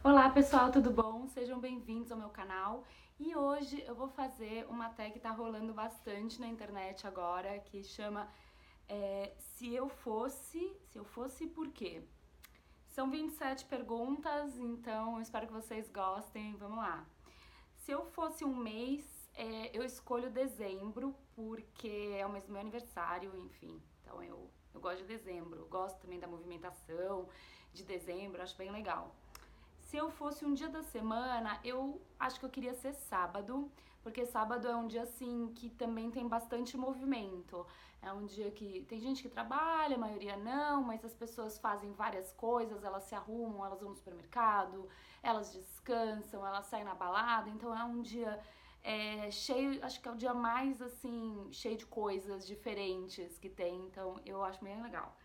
Olá pessoal, tudo bom? Sejam bem-vindos ao meu canal. E hoje eu vou fazer uma tag que tá rolando bastante na internet agora, que chama Se eu fosse por quê? São 27 perguntas, então eu espero que vocês gostem. Vamos lá. Se eu fosse um mês, eu escolho dezembro, porque é o mês do meu aniversário, enfim. Então eu gosto de dezembro, gosto também da movimentação de dezembro, acho bem legal. Se eu fosse um dia da semana, eu acho que eu queria ser sábado, porque sábado é um dia assim que também tem bastante movimento. É um dia que tem gente que trabalha, a maioria não, mas as pessoas fazem várias coisas, elas se arrumam, elas vão no supermercado, elas descansam, elas saem na balada, então é um dia cheio, acho que é o dia mais assim, cheio de coisas diferentes que tem, então eu acho bem legal.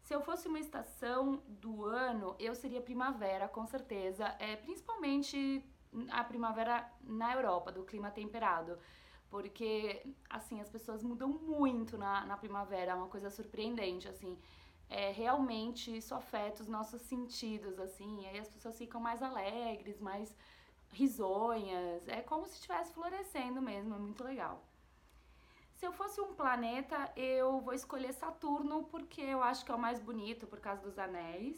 Se eu fosse uma estação do ano, eu seria primavera, com certeza. Principalmente a primavera na Europa, do clima temperado. Porque, assim, as pessoas mudam muito na primavera, é uma coisa surpreendente, assim. Realmente isso afeta os nossos sentidos, assim. E aí as pessoas ficam mais alegres, mais risonhas. É como se estivesse florescendo mesmo, é muito legal. Se eu fosse um planeta, eu vou escolher Saturno porque eu acho que é o mais bonito por causa dos anéis.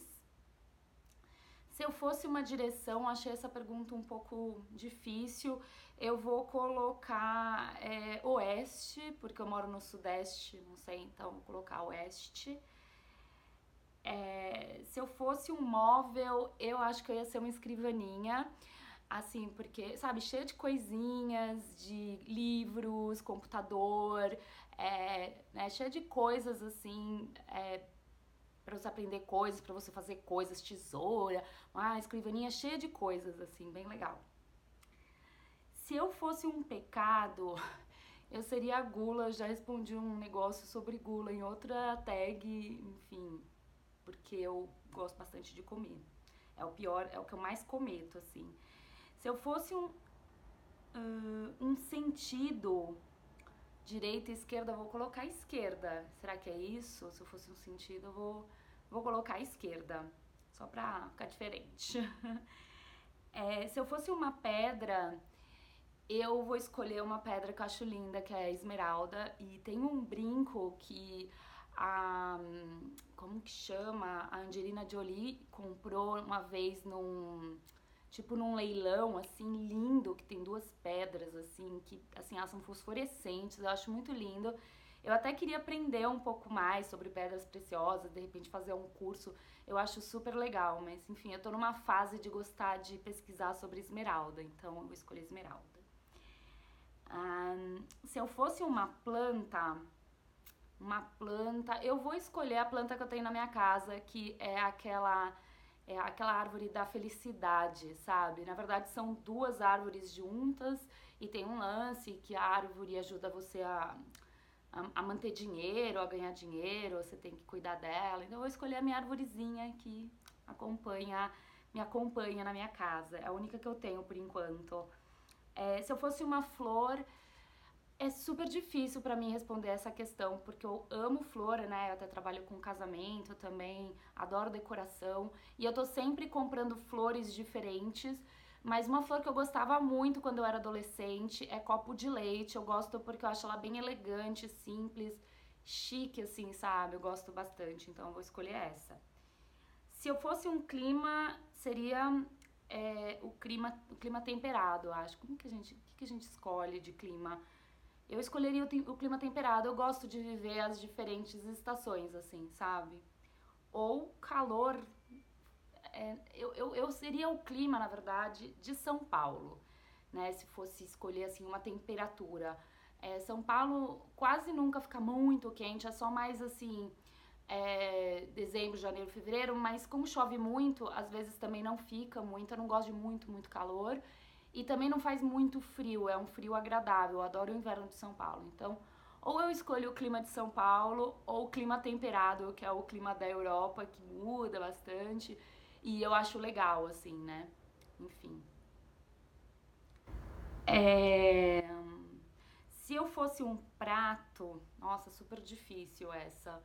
Se eu fosse uma direção, achei essa pergunta um pouco difícil. Eu vou colocar Oeste, porque eu moro no Sudeste, não sei, então vou colocar Oeste. Se eu fosse um móvel, eu acho que eu ia ser uma escrivaninha, assim, porque, sabe, cheia de coisinhas, de livros, computador, né, cheia de coisas, assim, para você aprender coisas, para você fazer coisas, tesoura, uma escrivaninha cheia de coisas, assim, bem legal. Se eu fosse um pecado, eu seria a gula. Eu já respondi um negócio sobre gula em outra tag, enfim, porque eu gosto bastante de comer. É o pior, é o que eu mais cometo, assim. Se eu fosse um sentido, direita e esquerda, eu vou colocar esquerda. Será que é isso? Se eu fosse um sentido, vou colocar esquerda. Só pra ficar diferente. Se eu fosse uma pedra, eu vou escolher uma pedra que eu acho linda, que é a esmeralda. E tem um brinco que a. Como que chama? A Angelina Jolie comprou uma vez num leilão, assim, lindo, que tem duas pedras, assim, que, assim, elas são fosforescentes, eu acho muito lindo. Eu até queria aprender um pouco mais sobre pedras preciosas, de repente fazer um curso, eu acho super legal, mas enfim, eu tô numa fase de gostar de pesquisar sobre esmeralda, então eu vou escolher esmeralda. Se eu fosse uma planta, eu vou escolher a planta que eu tenho na minha casa, que é aquela árvore da felicidade, sabe? Na verdade, são duas árvores juntas e tem um lance que a árvore ajuda você a manter dinheiro, a ganhar dinheiro, você tem que cuidar dela. Então, eu vou escolher a minha arvorezinha que me acompanha na minha casa. É a única que eu tenho por enquanto. Se eu fosse uma flor, é super difícil pra mim responder essa questão, porque eu amo flor, né? Eu até trabalho com casamento também, adoro decoração, e eu tô sempre comprando flores diferentes. Mas uma flor que eu gostava muito quando eu era adolescente é copo de leite. Eu gosto porque eu acho ela bem elegante, simples, chique, assim, sabe? Eu gosto bastante, então eu vou escolher essa. Se eu fosse um clima, seria o clima temperado, eu acho. O que a gente escolhe de clima? Eu escolheria o clima temperado. Eu gosto de viver as diferentes estações, assim, sabe? Ou calor. Eu seria o clima, na verdade, de São Paulo, né? Se fosse escolher, assim, uma temperatura. São Paulo quase nunca fica muito quente, é só mais, assim, dezembro, janeiro, fevereiro, mas como chove muito, às vezes também não fica muito. Eu não gosto de muito, muito calor. E também não faz muito frio, é um frio agradável. Eu adoro o inverno de São Paulo. Então, ou eu escolho o clima de São Paulo, ou o clima temperado, que é o clima da Europa, que muda bastante. E eu acho legal, assim, né? Enfim. É... Se eu fosse um prato, nossa, super difícil essa.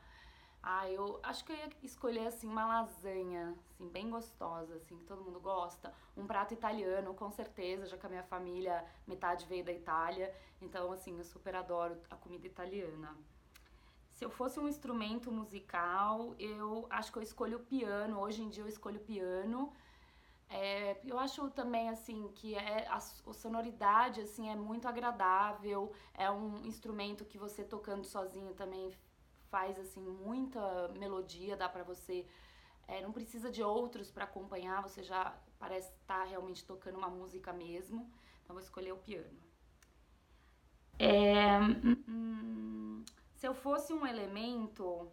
Eu acho que eu ia escolher, assim, uma lasanha, assim, bem gostosa, assim, que todo mundo gosta. Um prato italiano, com certeza, já que a minha família, metade veio da Itália. Então, assim, eu super adoro a comida italiana. Se eu fosse um instrumento musical, eu acho que eu escolho o piano. Hoje em dia eu escolho o piano. Eu acho também, assim, que a sonoridade, assim, é muito agradável. É um instrumento que você tocando sozinho também faz, assim, muita melodia, dá pra você... não precisa de outros pra acompanhar, você já parece estar realmente tocando uma música mesmo. Então, eu vou escolher o piano. Se eu fosse um elemento,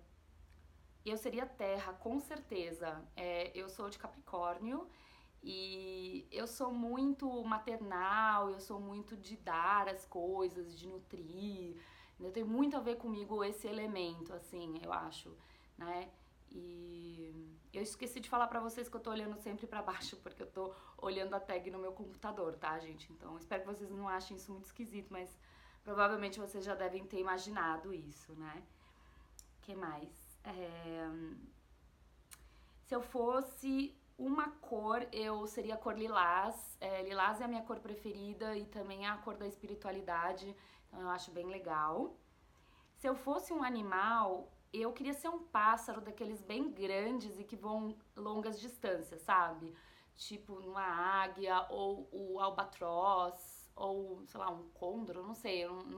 eu seria terra, com certeza. Eu sou de Capricórnio e eu sou muito maternal, eu sou muito de dar as coisas, de nutrir. Tem muito a ver comigo esse elemento, assim, eu acho, né? E eu esqueci de falar pra vocês que eu tô olhando sempre pra baixo, porque eu tô olhando a tag no meu computador, tá, gente? Então, espero que vocês não achem isso muito esquisito, mas provavelmente vocês já devem ter imaginado isso, né? Que mais? Se eu fosse uma cor, eu seria a cor lilás. Lilás é a minha cor preferida e também é a cor da espiritualidade, então eu acho bem legal. Se eu fosse um animal, eu queria ser um pássaro daqueles bem grandes e que voam longas distâncias, sabe? Tipo uma águia ou o albatroz ou, sei lá, um côndor, eu não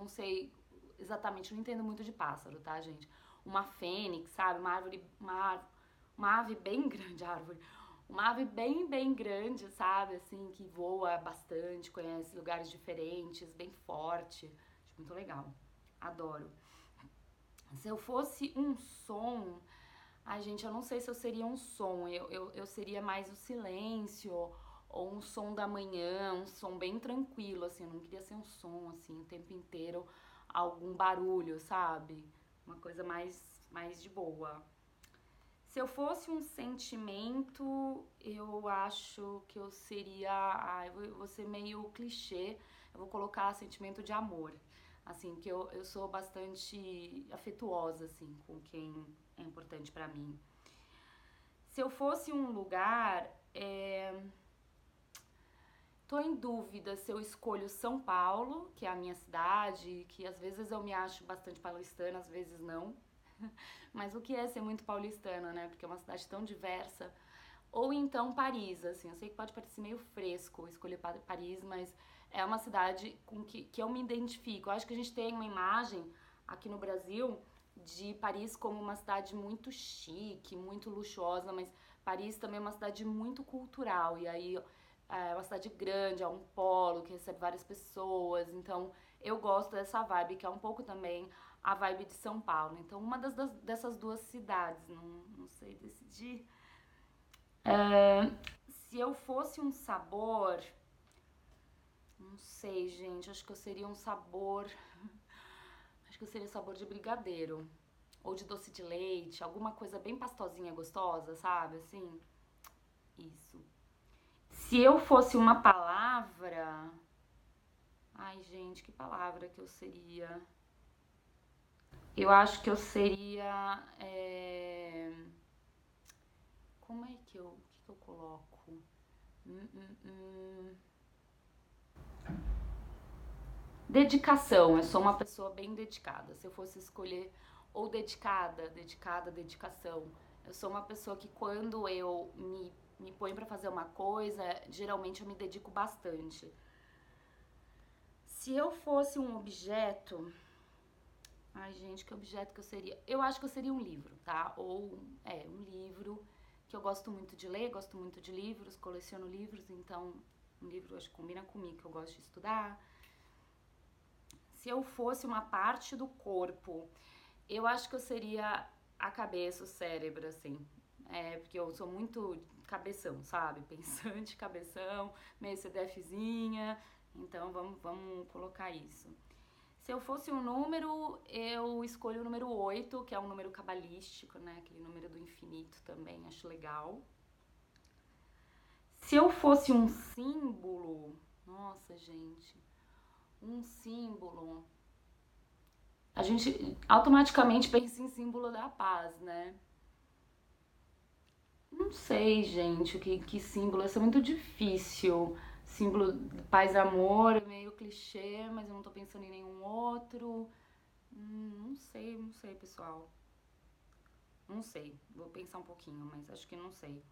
sei exatamente, não entendo muito de pássaro, tá, gente? Uma fênix, sabe? Uma ave bem grande, árvore. Uma ave bem, bem grande, sabe? Assim, que voa bastante, conhece lugares diferentes, bem forte. Acho muito legal. Adoro. Se eu fosse um som, ai gente, eu não sei se eu seria um som, eu seria mais o silêncio, ou um som da manhã, um som bem tranquilo, assim, eu não queria ser um som, assim, o tempo inteiro, algum barulho, sabe? Uma coisa mais de boa. Se eu fosse um sentimento, eu acho que eu seria. Eu vou ser meio clichê, eu vou colocar sentimento de amor. Assim, porque eu sou bastante afetuosa, assim, com quem é importante pra mim. Se eu fosse um lugar, tô em dúvida se eu escolho São Paulo, que é a minha cidade, que às vezes eu me acho bastante paulistana, às vezes não. Mas o que é ser muito paulistana, né? Porque é uma cidade tão diversa. Ou então Paris, assim, eu sei que pode parecer meio fresco escolher Paris, mas é uma cidade com que eu me identifico. Eu acho que a gente tem uma imagem aqui no Brasil de Paris como uma cidade muito chique, muito luxuosa, mas Paris também é uma cidade muito cultural, e aí é uma cidade grande, é um polo que recebe várias pessoas, então eu gosto dessa vibe, que é um pouco também a vibe de São Paulo. Então, uma dessas duas cidades, não sei decidir. Se eu fosse um sabor, não sei, gente, acho que eu seria um sabor, acho que eu seria sabor de brigadeiro, ou de doce de leite, alguma coisa bem pastosinha, gostosa, sabe, assim, isso. Se eu fosse uma palavra, ai, gente, que palavra que eu seria? Eu acho que eu seria, como é que eu coloco? Hum, hum, hum. Dedicação, eu sou uma pessoa bem dedicada. Se eu fosse escolher ou dedicação. Eu sou uma pessoa que quando eu me ponho pra fazer uma coisa, geralmente eu me dedico bastante. Se eu fosse um objeto, ai gente, que objeto que eu seria? Eu acho que eu seria um livro, tá? Ou, um livro que eu gosto muito de ler, gosto muito de livros, coleciono livros, então um livro acho que combina comigo, que eu gosto de estudar. Se eu fosse uma parte do corpo, eu acho que eu seria a cabeça, o cérebro, assim. Porque eu sou muito cabeção, sabe? Pensante, cabeção, meio CDFzinha. Então vamos colocar isso. Se eu fosse um número, eu escolho o número 8, que é um número cabalístico, né? Aquele número do infinito também, acho legal. Se eu fosse um símbolo, nossa, gente, um símbolo. a gente automaticamente pensa em símbolo da paz, né? Não sei, gente, que símbolo, isso é muito difícil. Símbolo de paz e amor, é meio clichê, mas eu não tô pensando em nenhum outro. Não sei, pessoal. Não sei, vou pensar um pouquinho, mas acho que não sei.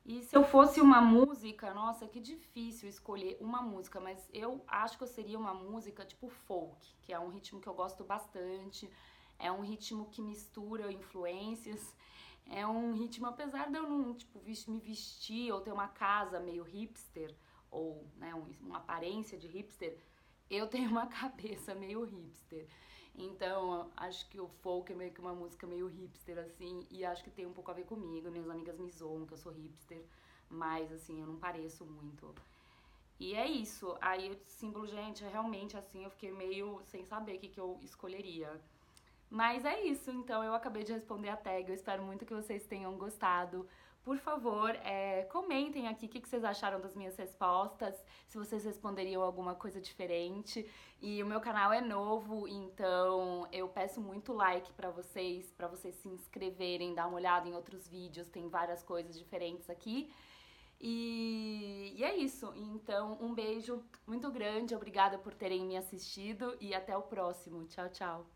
E se eu fosse uma música, nossa, que difícil escolher uma música, mas eu acho que eu seria uma música tipo folk, que é um ritmo que eu gosto bastante, é um ritmo que mistura influências, é um ritmo, apesar de eu não, tipo, me vestir ou ter uma casa meio hipster, ou, né, uma aparência de hipster, eu tenho uma cabeça meio hipster. Então, acho que o folk é meio que uma música meio hipster, assim, e acho que tem um pouco a ver comigo. Minhas amigas me zoam que eu sou hipster, mas, assim, eu não pareço muito. E é isso. Aí, o símbolo, gente, é realmente assim, eu fiquei meio sem saber o que eu escolheria. Mas é isso, então eu acabei de responder a tag. Eu espero muito que vocês tenham gostado. Por favor, comentem aqui o que vocês acharam das minhas respostas, se vocês responderiam alguma coisa diferente. E o meu canal é novo, então eu peço muito like para vocês se inscreverem, dar uma olhada em outros vídeos, tem várias coisas diferentes aqui. E é isso. Então, um beijo muito grande, obrigada por terem me assistido e até o próximo. Tchau, tchau.